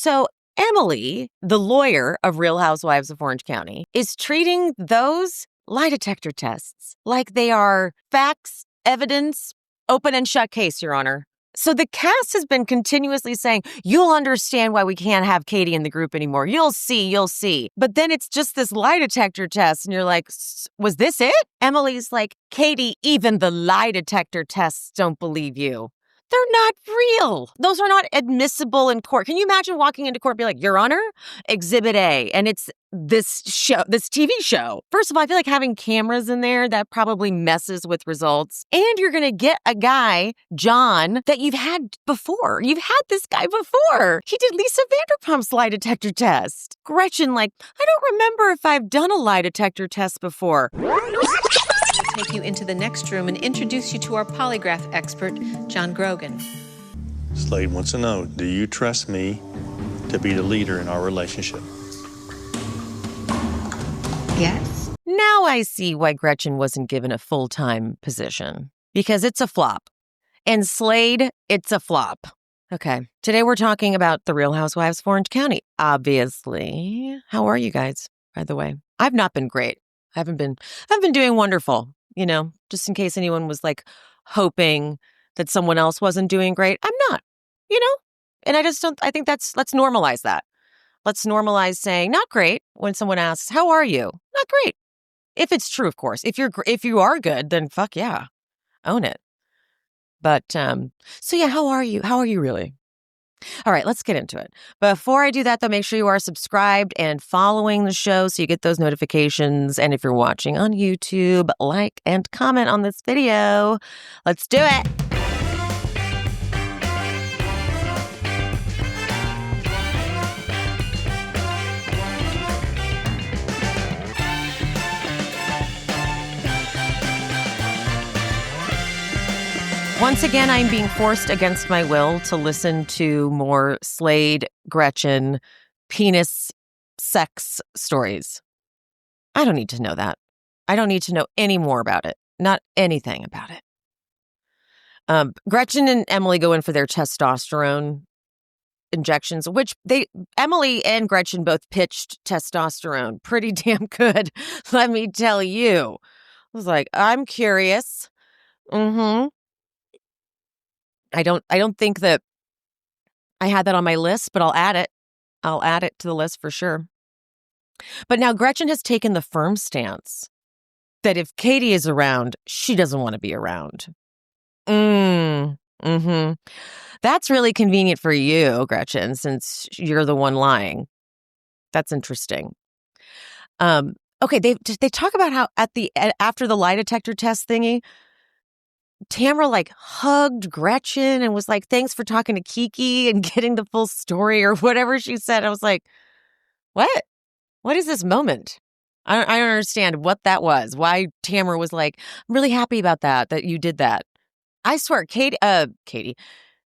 So Emily, the lawyer of Real Housewives of Orange County, is treating those lie detector tests like they are facts, evidence, open and shut case, Your Honor. So the cast has been continuously saying, you'll understand why we can't have Katie in the group anymore. You'll see, you'll see. But then it's just this lie detector test. And you're like, was this it? Emily's like, Katie, even the lie detector tests don't believe you. They're not real. Those are not admissible in court. Can you imagine walking into court and be like, Your Honor, Exhibit A, and it's this TV show? First of all, I feel like having cameras in there, that probably messes with results. And you're going to get a guy, John, that you've had before. You've had this guy before. He did Lisa Vanderpump's lie detector test. Gretchen, like, I don't remember if I've done a lie detector test before. Take you into the next room and introduce you to our polygraph expert, John Grogan. Slade wants to know, do you trust me to be the leader in our relationship? Yes. Now I see why Gretchen wasn't given a full-time position. Because it's a flop. And Slade, it's a flop. Okay, today we're talking about the Real Housewives of Orange County, obviously. How are you guys, by the way? I've not been great. I've been doing wonderful. You know, just in case anyone was like hoping that someone else wasn't doing great. I'm not, you know, and I think let's normalize that. Let's normalize saying not great when someone asks, how are you? Not great. If it's true, of course. If you are good, then fuck yeah, own it. But, so yeah, how are you? How are you really? All right, let's get into it. Before I do that, though, make sure you are subscribed and following the show so you get those notifications. And if you're watching on YouTube, like and comment on this video. Let's do it. Once again, I'm being forced against my will to listen to more Slade, Gretchen, penis, sex stories. I don't need to know that. I don't need to know any more about it. Not anything about it. Gretchen and Emily go in for their testosterone injections, which Emily and Gretchen both pitched testosterone pretty damn good. Let me tell you. I was like, I'm curious. I don't think that I had that on my list, but I'll add it. I'll add it to the list for sure. But now Gretchen has taken the firm stance that if Katie is around, she doesn't want to be around. That's really convenient for you, Gretchen, since you're the one lying. That's interesting. Okay, they talk about how after the lie detector test thingy, Tamara like hugged Gretchen and was like, thanks for talking to Kiki and getting the full story or whatever she said. I was like, what? What is this moment? I don't understand what that was. Why Tamara was like, I'm really happy about that you did that. I swear, Katie,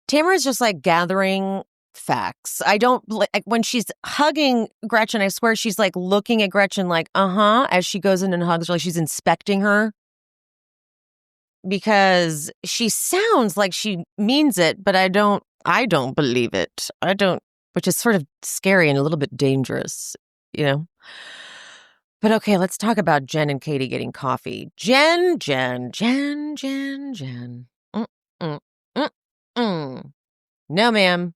Tamara is just like gathering facts. I don't, like, when she's hugging Gretchen, I swear she's like looking at Gretchen like, as she goes in and hugs her, like she's inspecting her. Because she sounds like she means it, but I don't believe it. Which is sort of scary and a little bit dangerous, you know? But okay, let's talk about Jen and Katie getting coffee. Jen. No, ma'am.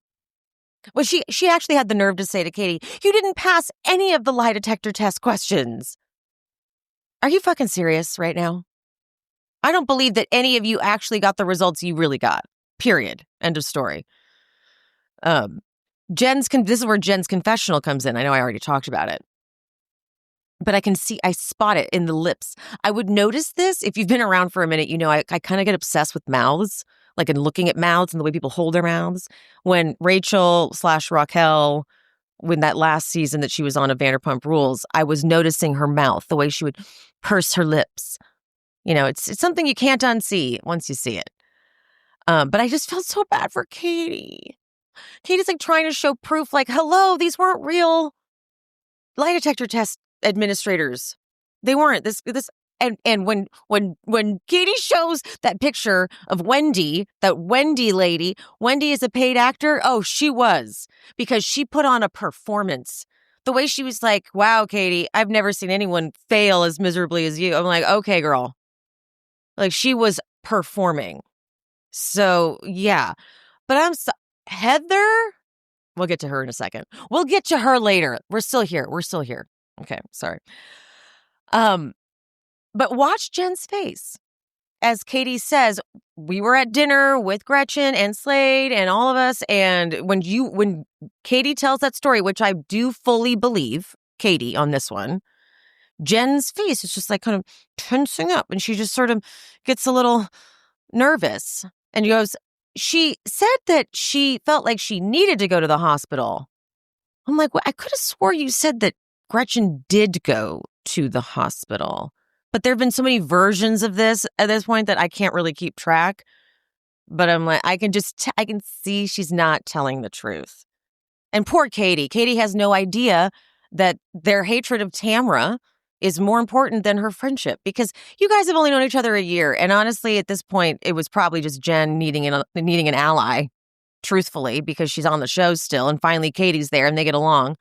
Well, she actually had the nerve to say to Katie, you didn't pass any of the lie detector test questions. Are you fucking serious right now? I don't believe that any of you actually got the results you really got. Period. End of story. This is where Jen's confessional comes in. I know I already talked about it. But I spot it in the lips. I would notice this if you've been around for a minute. You know, I kind of get obsessed with mouths, like in looking at mouths and the way people hold their mouths. When Rachel/Raquel, when that last season that she was on of Vanderpump Rules, I was noticing her mouth, the way she would purse her lips. You know, it's something you can't unsee once you see it. But I just felt so bad for Katie. Katie's like trying to show proof, like, hello, these weren't real lie detector test administrators. They weren't. This and when Katie shows that picture of Wendy, that Wendy lady, Wendy is a paid actor. Oh, she was, because she put on a performance. The way she was like, wow, Katie, I've never seen anyone fail as miserably as you. I'm like, okay, girl. Like, she was performing. So, yeah. But Heather, we'll get to her in a second. We'll get to her later. We're still here. Okay, sorry. But watch Jen's face. As Katie says, we were at dinner with Gretchen and Slade and all of us. And when Katie tells that story, which I do fully believe Katie on this one, Jen's face is just like kind of tensing up, and she just sort of gets a little nervous and goes, she said that she felt like she needed to go to the hospital. I'm like, well, I could have swore you said that Gretchen did go to the hospital. But there have been so many versions of this at this point that I can't really keep track. But I'm like, I can see she's not telling the truth. And poor Katie. Katie has no idea that their hatred of Tamara is more important than her friendship, because you guys have only known each other a year. And honestly, at this point, it was probably just Jen needing an ally, truthfully, because she's on the show still. And finally, Katie's there and they get along.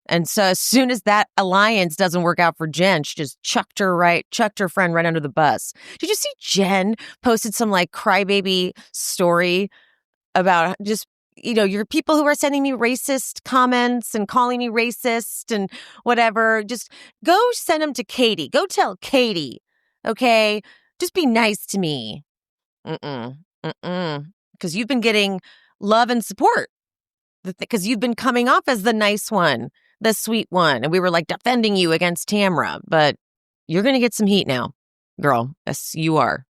And so as soon as that alliance doesn't work out for Jen, she just chucked her friend right under the bus. Did you see Jen posted some like crybaby story about just, your people who are sending me racist comments and calling me racist and whatever, just go send them to Katie. Go tell Katie, okay? Just be nice to me. Because you've been getting love and support. Because you've been coming off as the nice one, the sweet one. And we were like defending you against Tamara. But you're going to get some heat now, girl. Yes, you are.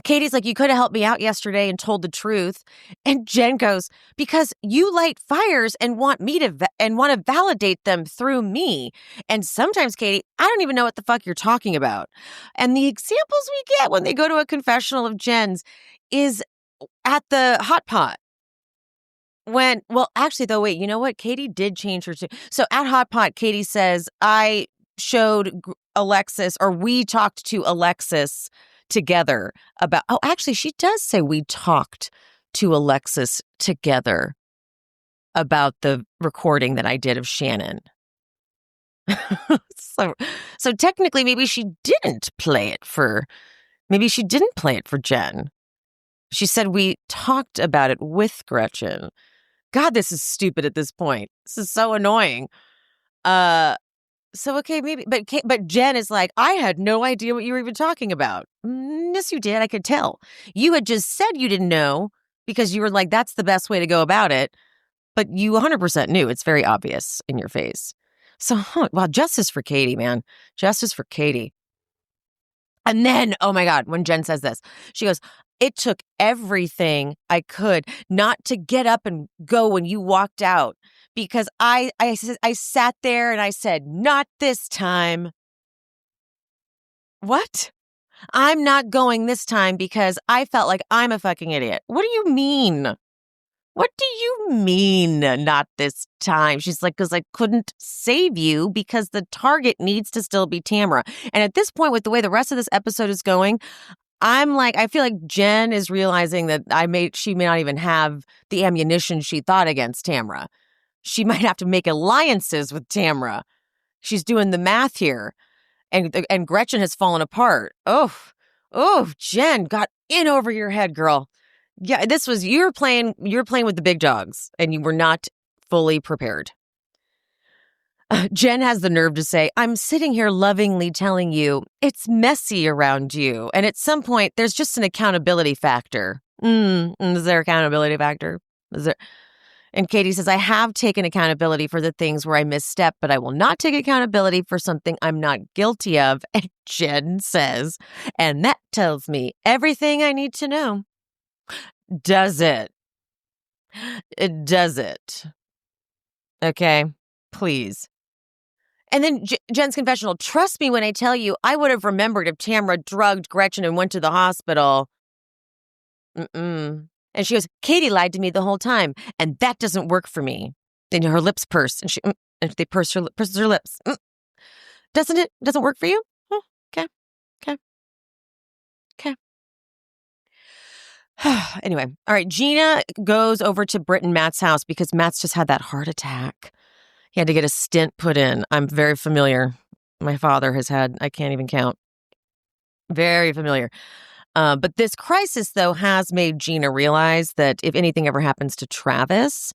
Katie's like, you could have helped me out yesterday and told the truth. And Jen goes, because you light fires and want me to want to validate them through me. And sometimes, Katie, I don't even know what the fuck you're talking about. And the examples we get when they go to a confessional of Jen's is at the hot pot. Actually, though, wait, you know what? Katie did change her. So at Hot Pot, Katie says, I showed Alexis, or we talked to Alexis together about, actually, she does say we talked to Alexis together about the recording that I did of Shannon. So technically, maybe she didn't play it for Jen. She said we talked about it with Gretchen. God, this is stupid at this point. This is so annoying. So okay, maybe, but Jen is like, I had no idea what you were even talking about. Yes, you did. I could tell. You had just said you didn't know because you were like, that's the best way to go about it. But you 100% knew. It's very obvious in your face. So, justice for Katie, man. Justice for Katie. And then, oh my God, when Jen says this, she goes, it took everything I could not to get up and go when you walked out, because I sat there and I said, not this time. What? I'm not going this time because I felt like I'm a fucking idiot. What do you mean? What do you mean, not this time? She's like, because I couldn't save you because the target needs to still be Tamara. And at this point, with the way the rest of this episode is going, I'm like, I feel like Jen is realizing that she may not even have the ammunition she thought against Tamara. She might have to make alliances with Tamara. She's doing the math here. And Gretchen has fallen apart. Oh, Jen, got in over your head, girl. Yeah, you're playing with the big dogs and you were not fully prepared. Jen has the nerve to say, I'm sitting here lovingly telling you it's messy around you. And at some point, there's just an accountability factor. Is there accountability factor? Is there? And Katie says, I have taken accountability for the things where I misstep, but I will not take accountability for something I'm not guilty of. And Jen says, and that tells me everything I need to know. Does it? It does it. Okay, please. And then Jen's confessional, trust me when I tell you, I would have remembered if Tamara drugged Gretchen and went to the hospital. And she goes, Katie lied to me the whole time, and that doesn't work for me. Then her lips purse, and they purses her lips. Doesn't it? Doesn't work for you? Okay. Anyway, all right. Gina goes over to Britt and Matt's house because Matt's just had that heart attack. He had to get a stent put in. I'm very familiar. My father has had, I can't even count. Very familiar. But this crisis, though, has made Gina realize that if anything ever happens to Travis,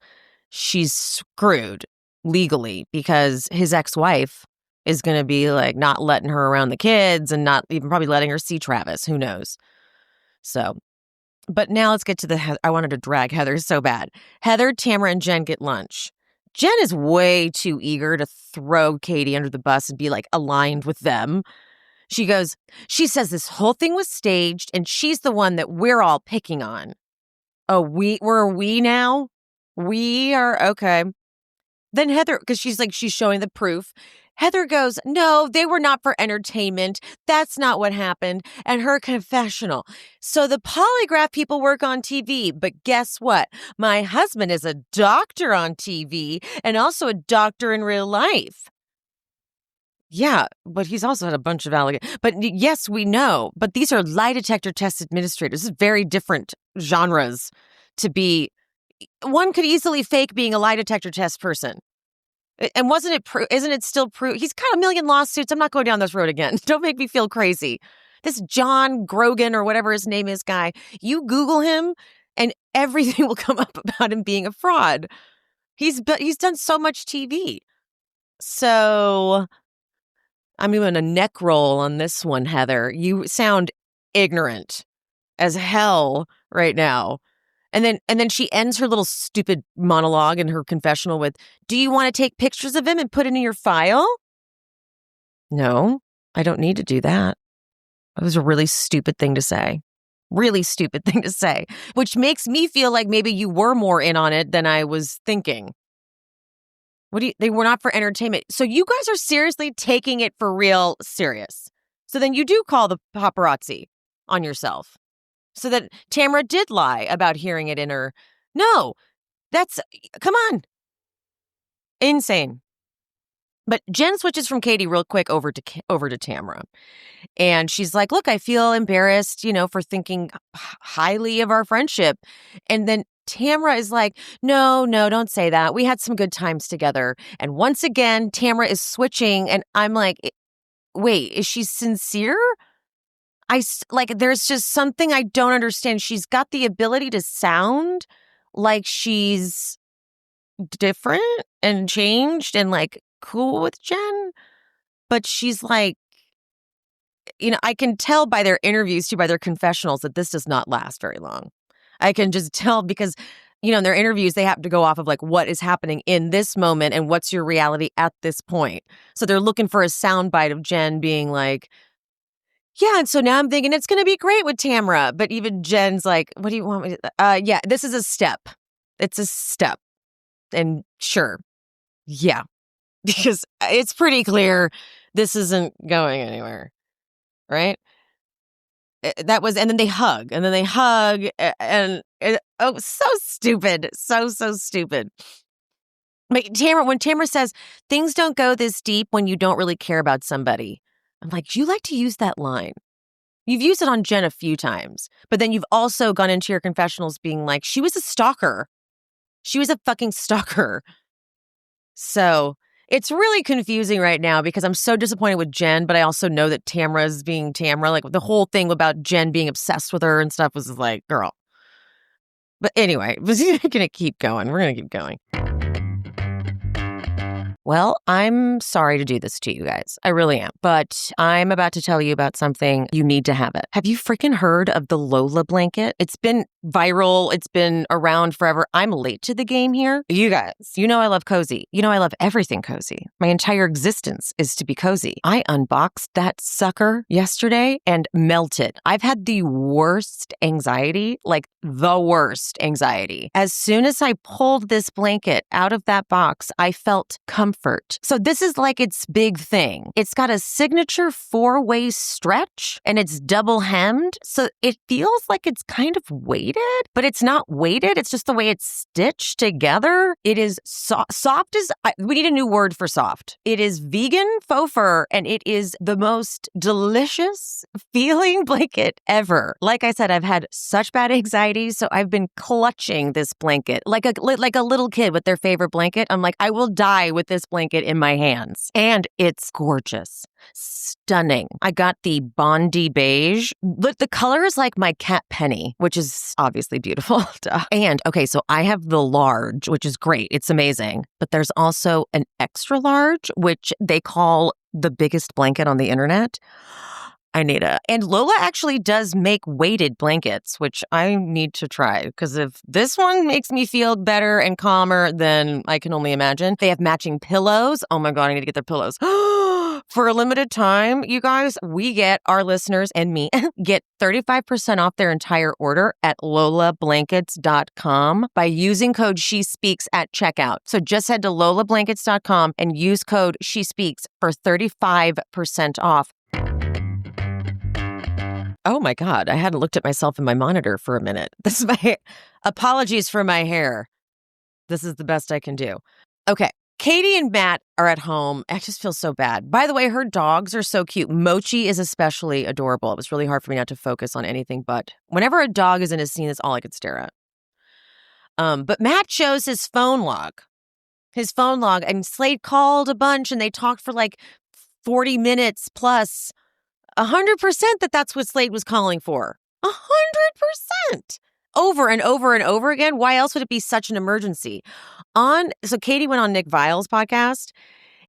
she's screwed legally because his ex-wife is going to be like not letting her around the kids and not even probably letting her see Travis. Who knows? So, but now let's get to I wanted to drag Heather so bad. Heather, Tamara, and Jen get lunch. Jen is way too eager to throw Katie under the bus and be like aligned with them. She says this whole thing was staged and she's the one that we're all picking on. Oh, we're a we now? We are, okay. Then Heather, because she's showing the proof. Heather goes, no, they were not for entertainment. That's not what happened. And her confessional. So the polygraph people work on TV. But guess what? My husband is a doctor on TV and also a doctor in real life. Yeah, but he's also had a bunch of allegations. But yes, we know. But these are lie detector test administrators. This is very different genres to be. One could easily fake being a lie detector test person. And isn't it still he's got a million lawsuits. I'm not going down this road again. Don't make me feel crazy. This John Grogan or whatever his name is guy, you Google him and everything will come up about him being a fraud. He's done so much TV. So I'm doing a neck roll on this one, Heather. You sound ignorant as hell right now. And then she ends her little stupid monologue in her confessional with, do you want to take pictures of him and put it in your file? No, I don't need to do that. That was a really stupid thing to say. Really stupid thing to say, which makes me feel like maybe you were more in on it than I was thinking. They were not for entertainment. So you guys are seriously taking it for real serious. So then you do call the paparazzi on yourself. So that Tamara did lie about hearing it in her. No, come on. Insane. But Jen switches from Katie real quick over to Tamara. And she's like, look, I feel embarrassed, for thinking highly of our friendship. And then Tamara is like, no, don't say that. We had some good times together. And once again, Tamara is switching. And I'm like, wait, is she sincere? There's just something I don't understand. She's got the ability to sound like she's different and changed and cool with Jen. But she's like, I can tell by their interviews too, by their confessionals, that this does not last very long. I can just tell because, in their interviews, they have to go off of what is happening in this moment and what's your reality at this point. So they're looking for a soundbite of Jen being like, yeah, and so now I'm thinking it's going to be great with Tamara. But even Jen's like, what do you want me to... yeah, this is a step. It's a step. And sure. Yeah. Because it's pretty clear this isn't going anywhere. Right? And then they hug. And so stupid. So stupid. But when Tamara says, things don't go this deep when you don't really care about somebody. I'm like, you like to use that line. You've used it on Jen a few times, but then you've also gone into your confessionals being like, she was a stalker. She was a fucking stalker. So it's really confusing right now because I'm so disappointed with Jen, but I also know that Tamara's being Tamara. The whole thing about Jen being obsessed with her and stuff was like, girl. But anyway, we're going to keep going. Well, I'm sorry to do this to you guys. I really am. But I'm about to tell you about something. You need to have it. Have you freaking heard of the Lola blanket? It's been viral. It's been around forever. I'm late to the game here. You guys, I love cozy. I love everything cozy. My entire existence is to be cozy. I unboxed that sucker yesterday and melted. I've had the worst anxiety, the worst anxiety. As soon as I pulled this blanket out of that box, I felt comfort. So this is its big thing. It's got a signature 4-way stretch and it's double hemmed. So it feels like it's kind of weighted. weighted, but it's not weighted. It's just the way it's stitched together. It is soft as, we need a new word for soft. It is vegan faux fur, and it is the most delicious feeling blanket ever. Like I said, I've had such bad anxiety, so I've been clutching this blanket like a little kid with their favorite blanket. I'm like, I will die with this blanket in my hands. And it's gorgeous. Stunning. I got the Bondi beige. Look, the color is like my cat Penny, which is obviously beautiful. And okay, so I have the large, which is great. It's amazing. But there's also an extra large, which they call the biggest blanket on the internet. I need it. And Lola actually does make weighted blankets, which I need to try, because if this one makes me feel better and calmer, then I can only imagine. They have matching pillows. Oh my God, I need to get their pillows. For a limited time, you guys, our listeners and me, get 35% off their entire order at lolablankets.com by using code SheSpeaks at checkout. So just head to lolablankets.com and use code SheSpeaks for 35% off. Oh my God, I hadn't looked at myself in my monitor for a minute. This is my apologies for my hair. This is the best I can do. Okay, Katie and Matt are at home. I just feel so bad. By the way, her dogs are so cute. Mochi is especially adorable. It was really hard for me not to focus on anything but whenever a dog is in a scene, that's all I could stare at. But Matt shows his phone log. And Slade called a bunch and they talked for like 40 minutes plus. 100% that's what Slade was calling for. 100%. Over and over and over again. Why else would it be such an emergency? So Katie went on Nick Viall's podcast,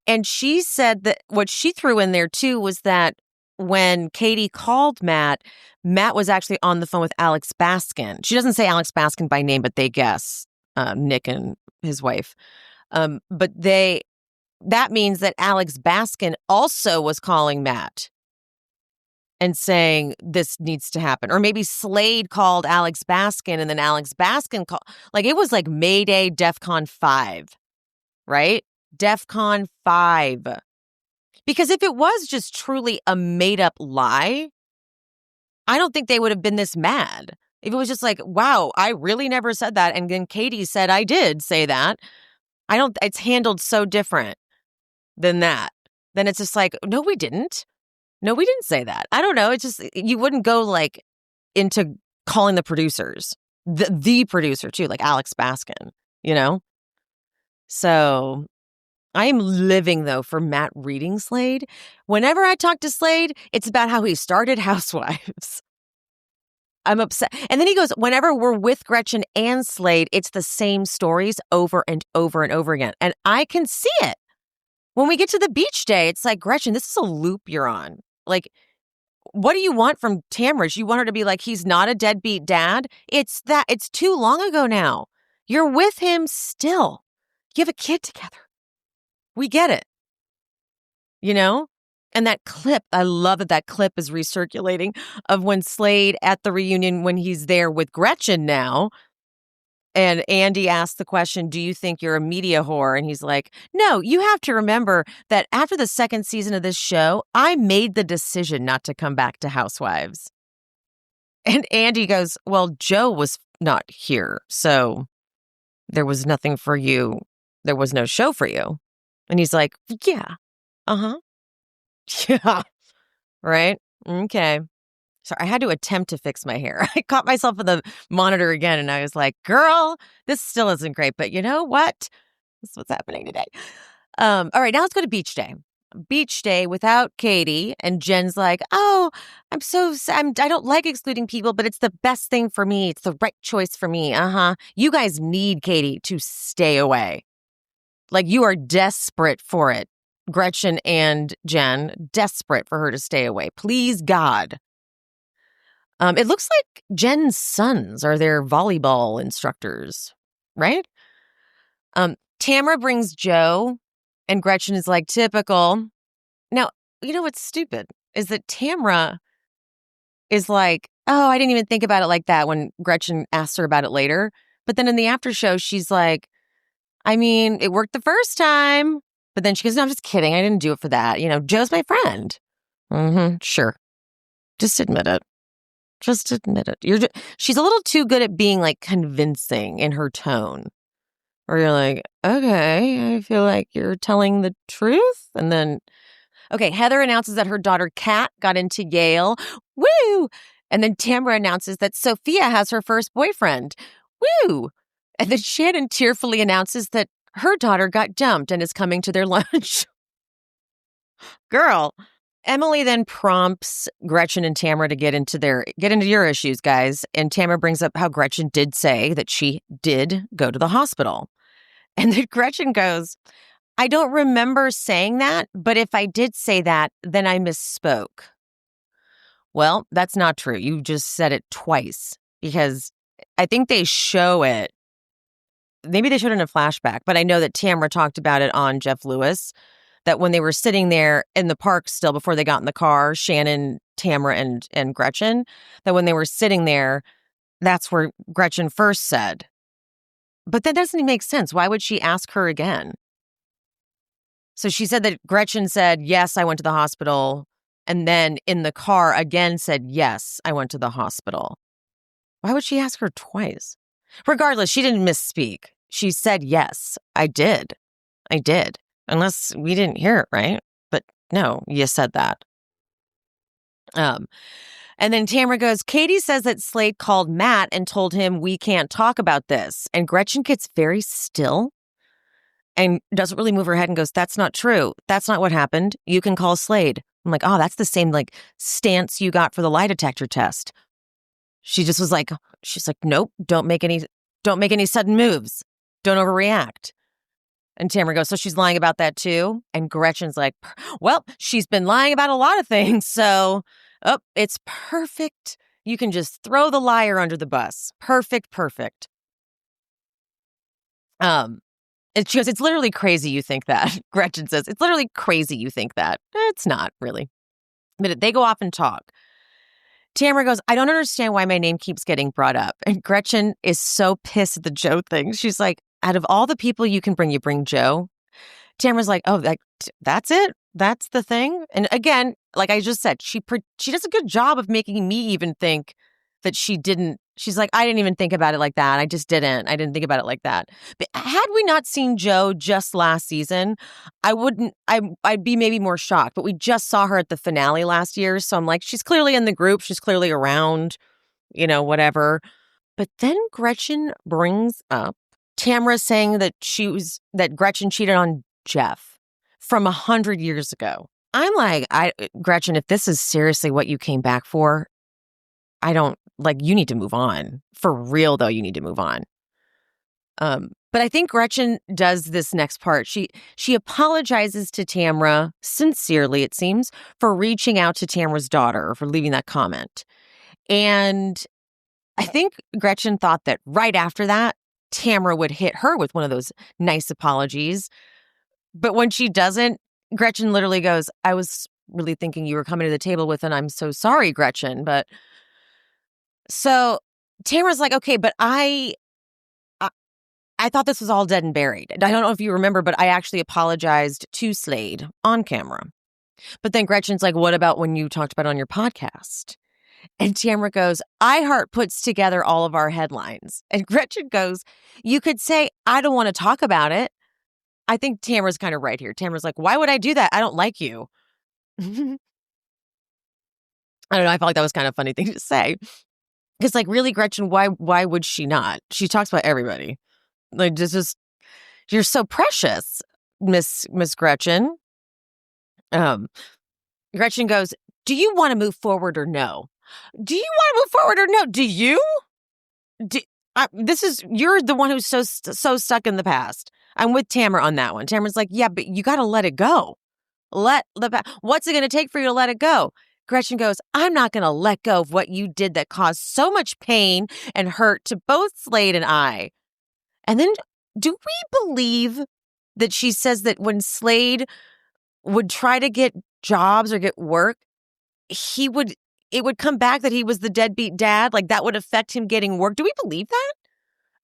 and she said that what she threw in there too was that when Katie called Matt was actually on the phone with Alex Baskin. She doesn't say Alex Baskin by name, but they guess Nick and his wife. But that means that Alex Baskin also was calling Matt and saying this needs to happen. Or maybe Slade called Alex Baskin and then Alex Baskin called. Like, it was like Mayday DEFCON 5, right? DEFCON 5. Because if it was just truly a made-up lie, I don't think they would have been this mad. If it was just like, wow, I really never said that, and then Katie said I did say that, it's handled so different than that. Then it's just like, no, we didn't. No, we didn't say that. I don't know. It's just, you wouldn't go like into calling the producers, the producer too, like Alex Baskin, you know? So I'm living though for Matt reading Slade. Whenever I talk to Slade, it's about how he started Housewives. I'm upset. And then he goes, whenever we're with Gretchen and Slade, it's the same stories over and over and over again. And I can see it. When we get to the beach day, it's like, Gretchen, this is a loop you're on. Like, what do you want from Tamara? You want her to be like, he's not a deadbeat dad? It's too long ago now. You're with him still. You have a kid together. We get it. You know? And that clip, I love that clip is recirculating of when Slade at the reunion, when he's there with Gretchen now, and Andy asked the question, do you think you're a media whore? And he's like, no, you have to remember that after the second season of this show, I made the decision not to come back to Housewives. And Andy goes, well, Joe was not here, so there was nothing for you. There was no show for you. And he's like, yeah, yeah, right? Okay. So I had to attempt to fix my hair. I caught myself in the monitor again and I was like, girl, this still isn't great, but you know what? This is what's happening today. All right, now let's go to beach day. Beach day without Katie, and Jen's like, oh, I'm so sad. I don't like excluding people, but it's the best thing for me. It's the right choice for me. You guys need Katie to stay away. Like, you are desperate for it. Gretchen and Jen, desperate for her to stay away. Please, God. It looks like Jen's sons are their volleyball instructors, right? Tamara brings Joe, and Gretchen is like, typical. Now, you know what's stupid is that Tamara is like, oh, I didn't even think about it like that when Gretchen asked her about it later. But then in the after show, she's like, I mean, it worked the first time. But then she goes, no, I'm just kidding. I didn't do it for that. You know, Joe's my friend. Sure. Just admit it. Just admit it. She's a little too good at being like convincing in her tone. Where you're like, okay, I feel like you're telling the truth. And then, okay, Heather announces that her daughter Kat got into Yale. Woo! And then Tamara announces that Sophia has her first boyfriend. Woo! And then Shannon tearfully announces that her daughter got dumped and is coming to their lunch. Girl. Emily then prompts Gretchen and Tamara to get into your issues, guys. And Tamara brings up how Gretchen did say that she did go to the hospital. And then Gretchen goes, I don't remember saying that, but if I did say that, then I misspoke. Well, that's not true. You just said it twice because I think they show it. Maybe they showed it in a flashback, but I know that Tamara talked about it on Jeff Lewis, that when they were sitting there in the park still before they got in the car, Shannon, Tamara, and Gretchen, that when they were sitting there, that's where Gretchen first said. But that doesn't even make sense. Why would she ask her again? So she said that Gretchen said, yes, I went to the hospital. And then in the car again said, yes, I went to the hospital. Why would she ask her twice? Regardless, she didn't misspeak. She said, yes, I did. I did. Unless we didn't hear it, right? But no, you said that. And then Tamara goes, Katie says that Slade called Matt and told him we can't talk about this. And Gretchen gets very still and doesn't really move her head and goes, that's not true. That's not what happened. You can call Slade. I'm like, oh, that's the same like stance you got for the lie detector test. She just was like, she's like, nope, don't make any sudden moves. Don't overreact. And Tamara goes, so she's lying about that too? And Gretchen's like, well, she's been lying about a lot of things. So, it's perfect. You can just throw the liar under the bus. Perfect. And she goes, it's literally crazy you think that. Gretchen says, it's literally crazy you think that. It's not really. But they go off and talk. Tamara goes, I don't understand why my name keeps getting brought up. And Gretchen is so pissed at the Joe thing. She's like, out of all the people you can bring, you bring Joe. Tamara's like, oh, that's it? That's the thing? And again, like I just said, she does a good job of making me even think that she didn't. She's like, I didn't even think about it like that. I just didn't. I didn't think about it like that. But had we not seen Joe just last season, I'd be maybe more shocked. But we just saw her at the finale last year. So I'm like, she's clearly in the group. She's clearly around, whatever. But then Gretchen brings up Tamara saying that Gretchen cheated on Jeff from 100 years ago. I'm like, Gretchen, if this is seriously what you came back for, you need to move on. For real, though, you need to move on. But I think Gretchen does this next part. She apologizes to Tamara, sincerely, it seems, for reaching out to Tamara's daughter, for leaving that comment. And I think Gretchen thought that right after that, Tamara would hit her with one of those nice apologies. But when she doesn't, Gretchen literally goes, I was really thinking you were coming to the table with, and I'm so sorry, Gretchen. But so Tamara's like, okay, but I thought this was all dead and buried. I don't know if you remember, but I actually apologized to Slade on camera. But then Gretchen's like, what about when you talked about it on your podcast? And Tamara goes, iHeart puts together all of our headlines. And Gretchen goes, you could say, I don't want to talk about it. I think Tamara's kind of right here. Tamara's like, why would I do that? I don't like you. I don't know. I felt like that was kind of a funny thing to say. Because like, really, Gretchen, why would she not? She talks about everybody. Like, just you're so precious, Miss Gretchen. Gretchen goes, do you want to move forward or no? Do you want to move forward or no? Do you? You're the one who's so stuck in the past. I'm with Tamara on that one. Tamara's like, yeah, but you got to let it go. What's it going to take for you to let it go? Gretchen goes, I'm not going to let go of what you did that caused so much pain and hurt to both Slade and I. And then do we believe that she says that when Slade would try to get jobs or get work, it would come back that he was the deadbeat dad? Like that would affect him getting work. Do we believe that?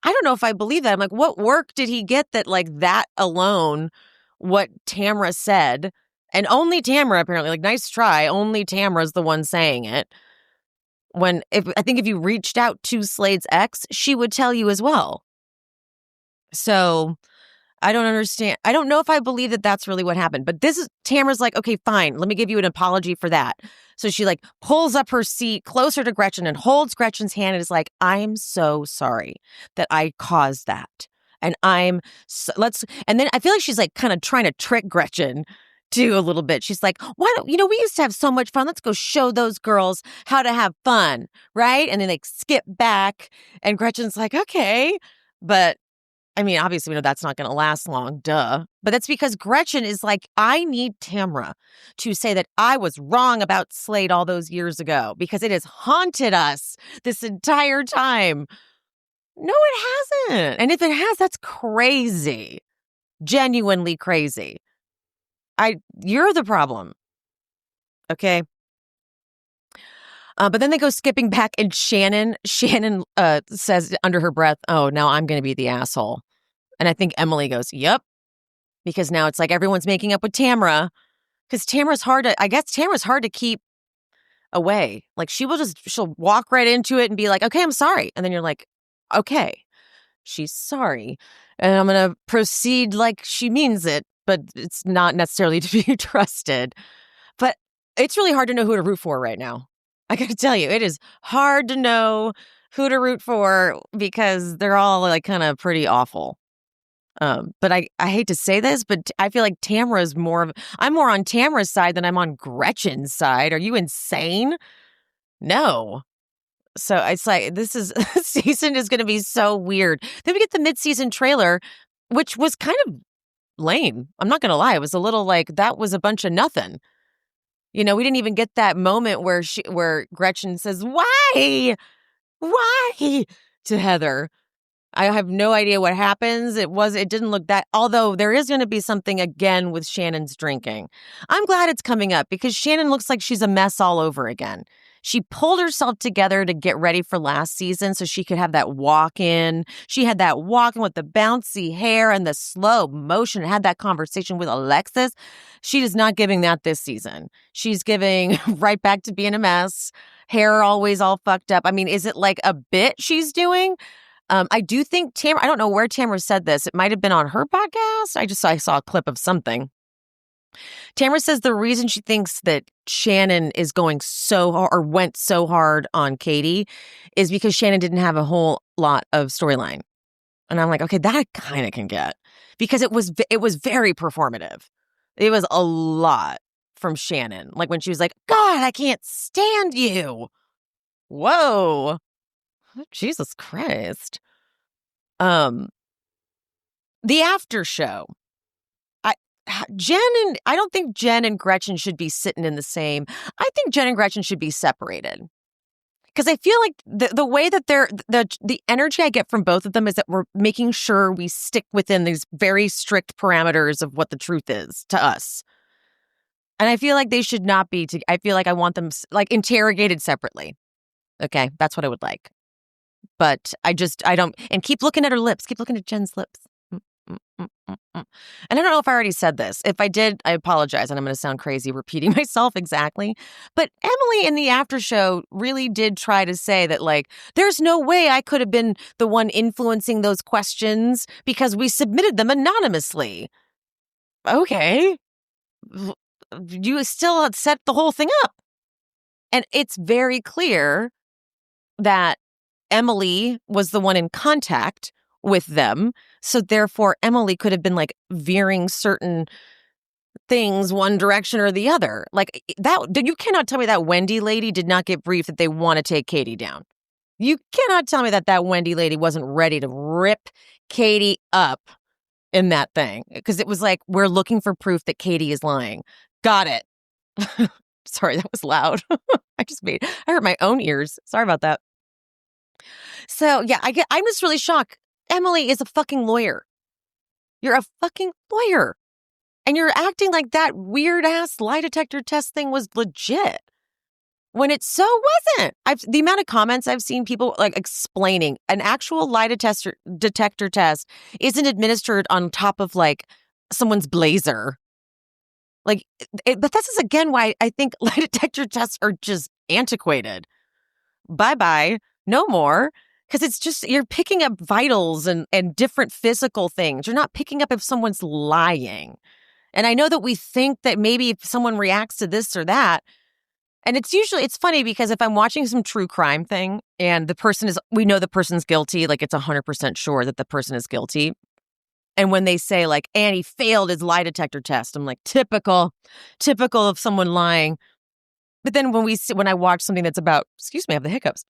I don't know if I believe that. I'm like, what work did he get that like that alone, what Tamara said, and only Tamara apparently, like nice try, only Tamara's the one saying it. I think if you reached out to Slade's ex, she would tell you as well. So I don't understand. I don't know if I believe that that's really what happened, but Tamara's like, okay, fine. Let me give you an apology for that. So she like pulls up her seat closer to Gretchen and holds Gretchen's hand and is like, I'm so sorry that I caused that. And and then I feel like she's like kind of trying to trick Gretchen too a little bit. She's like, why don't, we used to have so much fun. Let's go show those girls how to have fun. Right. And then like skip back and Gretchen's like, okay. But I mean, obviously, we know that's not going to last long, duh. But that's because Gretchen is like, I need Tamara to say that I was wrong about Slade all those years ago because it has haunted us this entire time. No, it hasn't. And if it has, that's crazy. Genuinely crazy. You're the problem. Okay. But then they go skipping back and Shannon says under her breath, oh, now I'm going to be the asshole. And I think Emily goes, yep. Because now it's like everyone's making up with Tamara. Because Tamara's hard to keep away. Like she'll walk right into it and be like, okay, I'm sorry. And then you're like, okay, she's sorry. And I'm going to proceed like she means it, but it's not necessarily to be trusted. But it's really hard to know who to root for right now. I got to tell you, it is hard to know who to root for because they're all like kind of pretty awful. But I hate to say this, but I feel like I'm more on Tamara's side than I'm on Gretchen's side. Are you insane? No. So it's like, this season is going to be so weird. Then we get the mid-season trailer, which was kind of lame. I'm not going to lie. It was a little like, that was a bunch of nothing. We didn't even get that moment where Gretchen says, why to Heather. I have no idea what happens. It didn't look that, although there is going to be something again with Shannon's drinking. I'm glad it's coming up because Shannon looks like she's a mess all over again. She pulled herself together to get ready for last season so she could have that walk-in. She had that walk-in with the bouncy hair and the slow motion and had that conversation with Alexis. She is not giving that this season. She's giving right back to being a mess. Hair always all fucked up. I mean, is it like a bit she's doing? I do think Tamara, I don't know where Tamara said this. It might have been on her podcast. I saw a clip of something. Tamara says the reason she thinks that Shannon is going so hard or went so hard on Katie is because Shannon didn't have a whole lot of storyline. And I'm like, okay, that I kind of can get because it was very performative. It was a lot from Shannon. Like when she was like, God, I can't stand you. Whoa. Jesus Christ. The after show. I don't think Jen and Gretchen should be sitting in the same. I think Jen and Gretchen should be separated. Because I feel like the way that the energy I get from both of them is that we're making sure we stick within these very strict parameters of what the truth is to us. And I feel like they should not be. I feel like I want them like interrogated separately. Okay, that's what I would like. But I don't, and keep looking at her lips. Keep looking at Jen's lips. And I don't know if I already said this. If I did, I apologize. And I'm going to sound crazy repeating myself exactly. But Emily in the after show really did try to say that, like, there's no way I could have been the one influencing those questions because we submitted them anonymously. Okay. You still set the whole thing up. And it's very clear that Emily was the one in contact with them. So therefore, Emily could have been like veering certain things one direction or the other. Like that, you cannot tell me that Wendy lady did not get briefed that they want to take Katie down. You cannot tell me that Wendy lady wasn't ready to rip Katie up in that thing. Because it was like, we're looking for proof that Katie is lying. Got it. Sorry, that was loud. I hurt my own ears. Sorry about that. So yeah, I'm just really shocked. Emily is a fucking lawyer. You're a fucking lawyer. And you're acting like that weird ass lie detector test thing was legit. When it so wasn't. The amount of comments I've seen people like explaining an actual lie detector test isn't administered on top of like someone's blazer. Like, but this is again why I think lie detector tests are just antiquated. bye-bye, no more. Because it's just, you're picking up vitals and different physical things. You're not picking up if someone's lying. And I know that we think that maybe if someone reacts to this or that, and it's funny because if I'm watching some true crime thing and we know the person's guilty, like it's 100% sure that the person is guilty. And when they say like, and he failed his lie detector test, I'm like, typical of someone lying. But then when I watch something that's about, excuse me, I have the hiccups.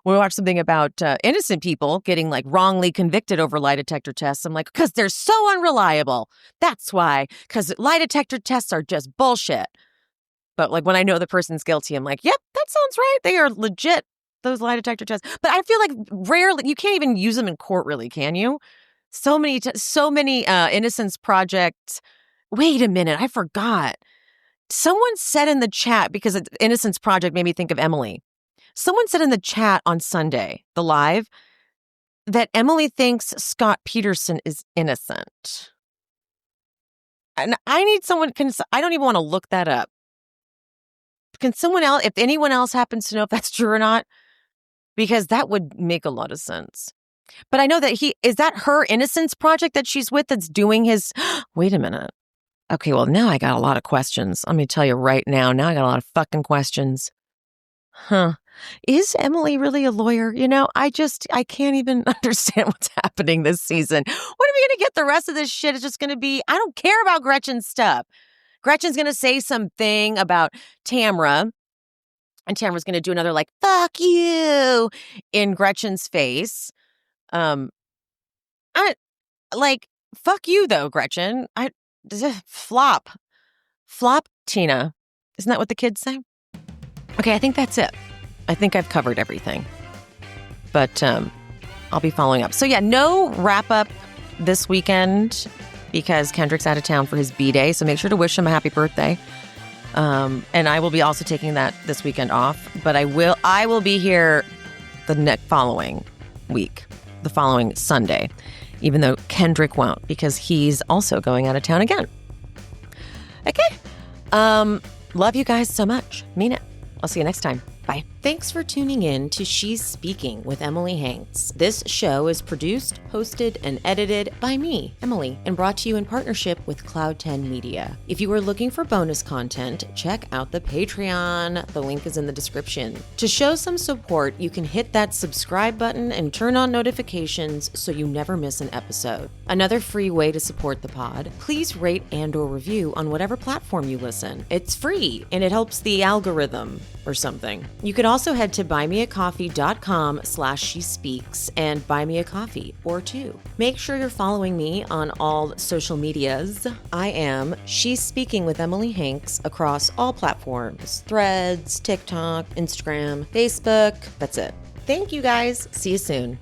When we watch something about innocent people getting like wrongly convicted over lie detector tests, I'm like, because they're so unreliable. That's why, because lie detector tests are just bullshit. But like when I know the person's guilty, I'm like, yep, that sounds right. They are legit, those lie detector tests. But I feel like rarely, you can't even use them in court, really, can you? So many Innocence Project. Wait a minute, I forgot. Someone said in the chat, because Innocence Project made me think of Emily. Someone said in the chat on Sunday, the live, that Emily thinks Scott Peterson is innocent. And I need someone, I don't even want to look that up. Can someone else, if anyone else happens to know if that's true or not, because that would make a lot of sense. But I know that is that her Innocence Project that she's with that's doing his, wait a minute. Okay, well, now I got a lot of questions. Let me tell you right now. Now I got a lot of fucking questions. Huh. Is Emily really a lawyer? You know, I can't even understand what's happening this season. What are we going to get the rest of this shit? It's just going to be, I don't care about Gretchen's stuff. Gretchen's going to say something about Tamara, and Tamara's going to do another like, fuck you, in Gretchen's face. Fuck you though, Gretchen. Flop Tina. Isn't that what the kids say? Okay, I think that's it. I think I've covered everything. But I'll be following up. So yeah, no wrap up this weekend because Kendrick's out of town for his B-Day. So make sure to wish him a happy birthday. And I will be also taking that this weekend off. But I will be here the following week, the following Sunday, even though Kendrick won't because he's also going out of town again. Okay. Love you guys so much. Mean it. I'll see you next time. Bye. Thanks for tuning in to She's Speaking with Emily Hanks. This show is produced, hosted, and edited by me, Emily, and brought to you in partnership with Cloud 10 Media. If you are looking for bonus content, check out the Patreon. The link is in the description. To show some support, you can hit that subscribe button and turn on notifications so you never miss an episode. Another free way to support the pod, please rate and/or review on whatever platform you listen. It's free, and it helps the algorithm or something. You can also head to buymeacoffee.com/shespeaks and buy me a coffee or two. Make sure you're following me on all social medias. I am She's Speaking with Emily Hanks across all platforms: Threads, TikTok, Instagram, Facebook. That's it. Thank you guys. See you soon.